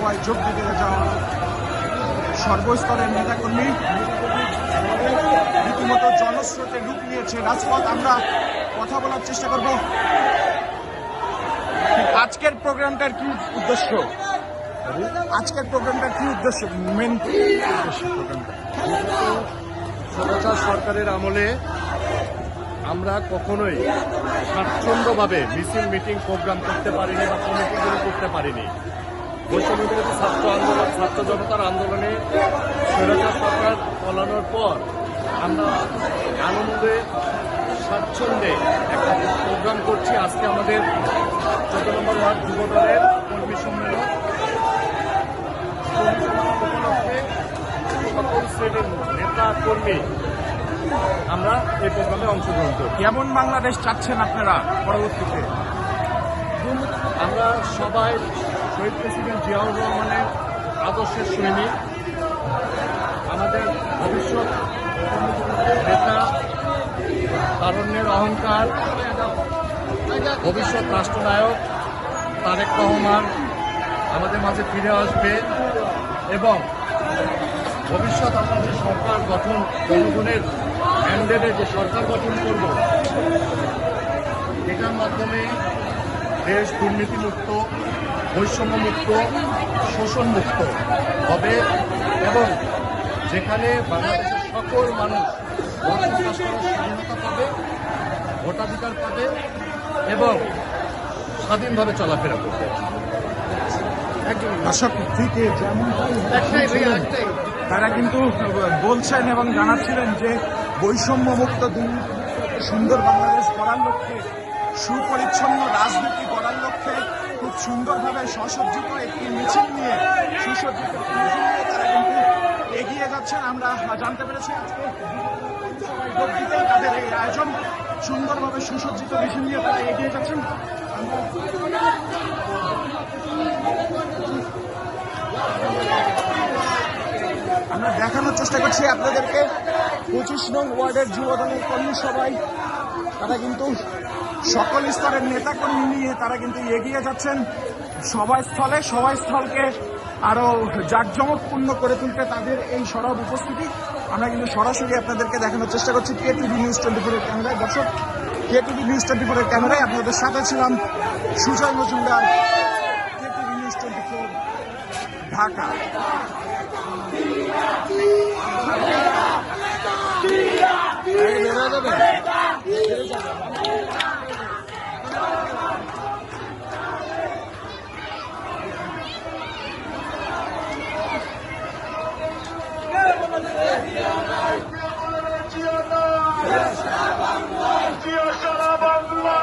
সভায় যোগ দিতে যাওয়া সর্বস্তরের নেতাকর্মী রীতিমতো জনস্রোতে রূপ নিয়েছে রাজপথ। আমরা কথা বলার চেষ্টা করব আজকের প্রোগ্রামটার কি উদ্দেশ্য, আজকের প্রোগ্রামটার কি উদ্দেশ্য, মেন উদ্দেশ্য প্রোগ্রামটা। স্বৈরাচার সরকারের আমলে আমরা কখনোই স্বাচ্ছন্দ্যভাবে মিছিল মিটিং প্রোগ্রাম করতে পারিনি বা কমিটিগুলো করতে পারিনি। বৈষম্যবিরোধী ছাত্র আন্দোলন, ছাত্র জনতার আন্দোলনে স্বৈরাচার সরকার পলানোর পর আমরা আনন্দে স্বাচ্ছন্দ্যে একটা প্রোগ্রাম করছি। আজকে আমাদের 14 নম্বর ওয়ার্ড যুব দলের কর্মী সম্মেলন উপলক্ষে সকল শ্রেণীর নেতা কর্মী আমরা এই প্রোগ্রামে অংশগ্রহণ করি। কেমন বাংলাদেশ চাচ্ছেন আপনারা পরবর্তীতে? আমরা সবাই শহীদ প্রেসিডেন্ট জিয়াউর রহমানের আদর্শের সৈনিক। আমাদের ভবিষ্যৎ নেতা, তারুণ্যের অহংকার, ভবিষ্যৎ রাষ্ট্রনায়ক তারেক রহমান আমাদের মাঝে ফিরে আসবে এবং ভবিষ্যৎ আমরা যে সরকার গঠন, জনগণের ম্যান্ডেটে যে সরকার গঠন করব, এটার মাধ্যমে দেশ দুর্নীতিমুক্ত, বৈষম্যমুক্ত, শোষণমুক্ত হবে এবং যেখানে বাংলাদেশের সকল মানুষ বসবাস করার স্বাধীনতা পাবে, ভোটাধিকার পাবে এবং স্বাধীনভাবে চলাফেরা করবে। দর্শক থেকে যেমন তারা কিন্তু বলছেন এবং জানাচ্ছিলেন যে বৈষম্য মুক্ত সুন্দর বাংলাদেশ গড়ার লক্ষ্যে, সুপরিচ্ছন্ন রাজনীতি গড়ার লক্ষ্যে খুব সুন্দরভাবে সুসজ্জিত একটি মিছিল নিয়ে, সুসজ্জিত একটি মিছিল নিয়ে তারা কিন্তু এগিয়ে যাচ্ছেন। আমরা জানতে পেরেছি আজকে যোগ দিতেই তাদের এই আয়োজন, সুন্দরভাবে সুসজ্জিত মিছিল নিয়ে তারা এগিয়ে যাচ্ছেন। আমরা দেখানোর চেষ্টা করছি আপনাদেরকে 25 নং ওয়ার্ডের যুবদলের কর্মী সবাই, তারা কিন্তু সকল স্তরের নেতাকর্মী নিয়ে তারা কিন্তু এগিয়ে যাচ্ছেন সভাস্থলকে আরো জাঁকজমকপূর্ণ করে তুলতে তাদের এই সরব উপস্থিতি আমরা কিন্তু সরাসরি আপনাদেরকে দেখানোর চেষ্টা করছি KTV নিউজ 24 এর ক্যামেরায়। দর্শক, KTV নিউজ 24 এর ক্যামেরায় আপনাদের সাথে ছিলাম সুজয় মজুমদার, KTV নিউজ 24 ঢাকা। জিয়া সারা বাংলা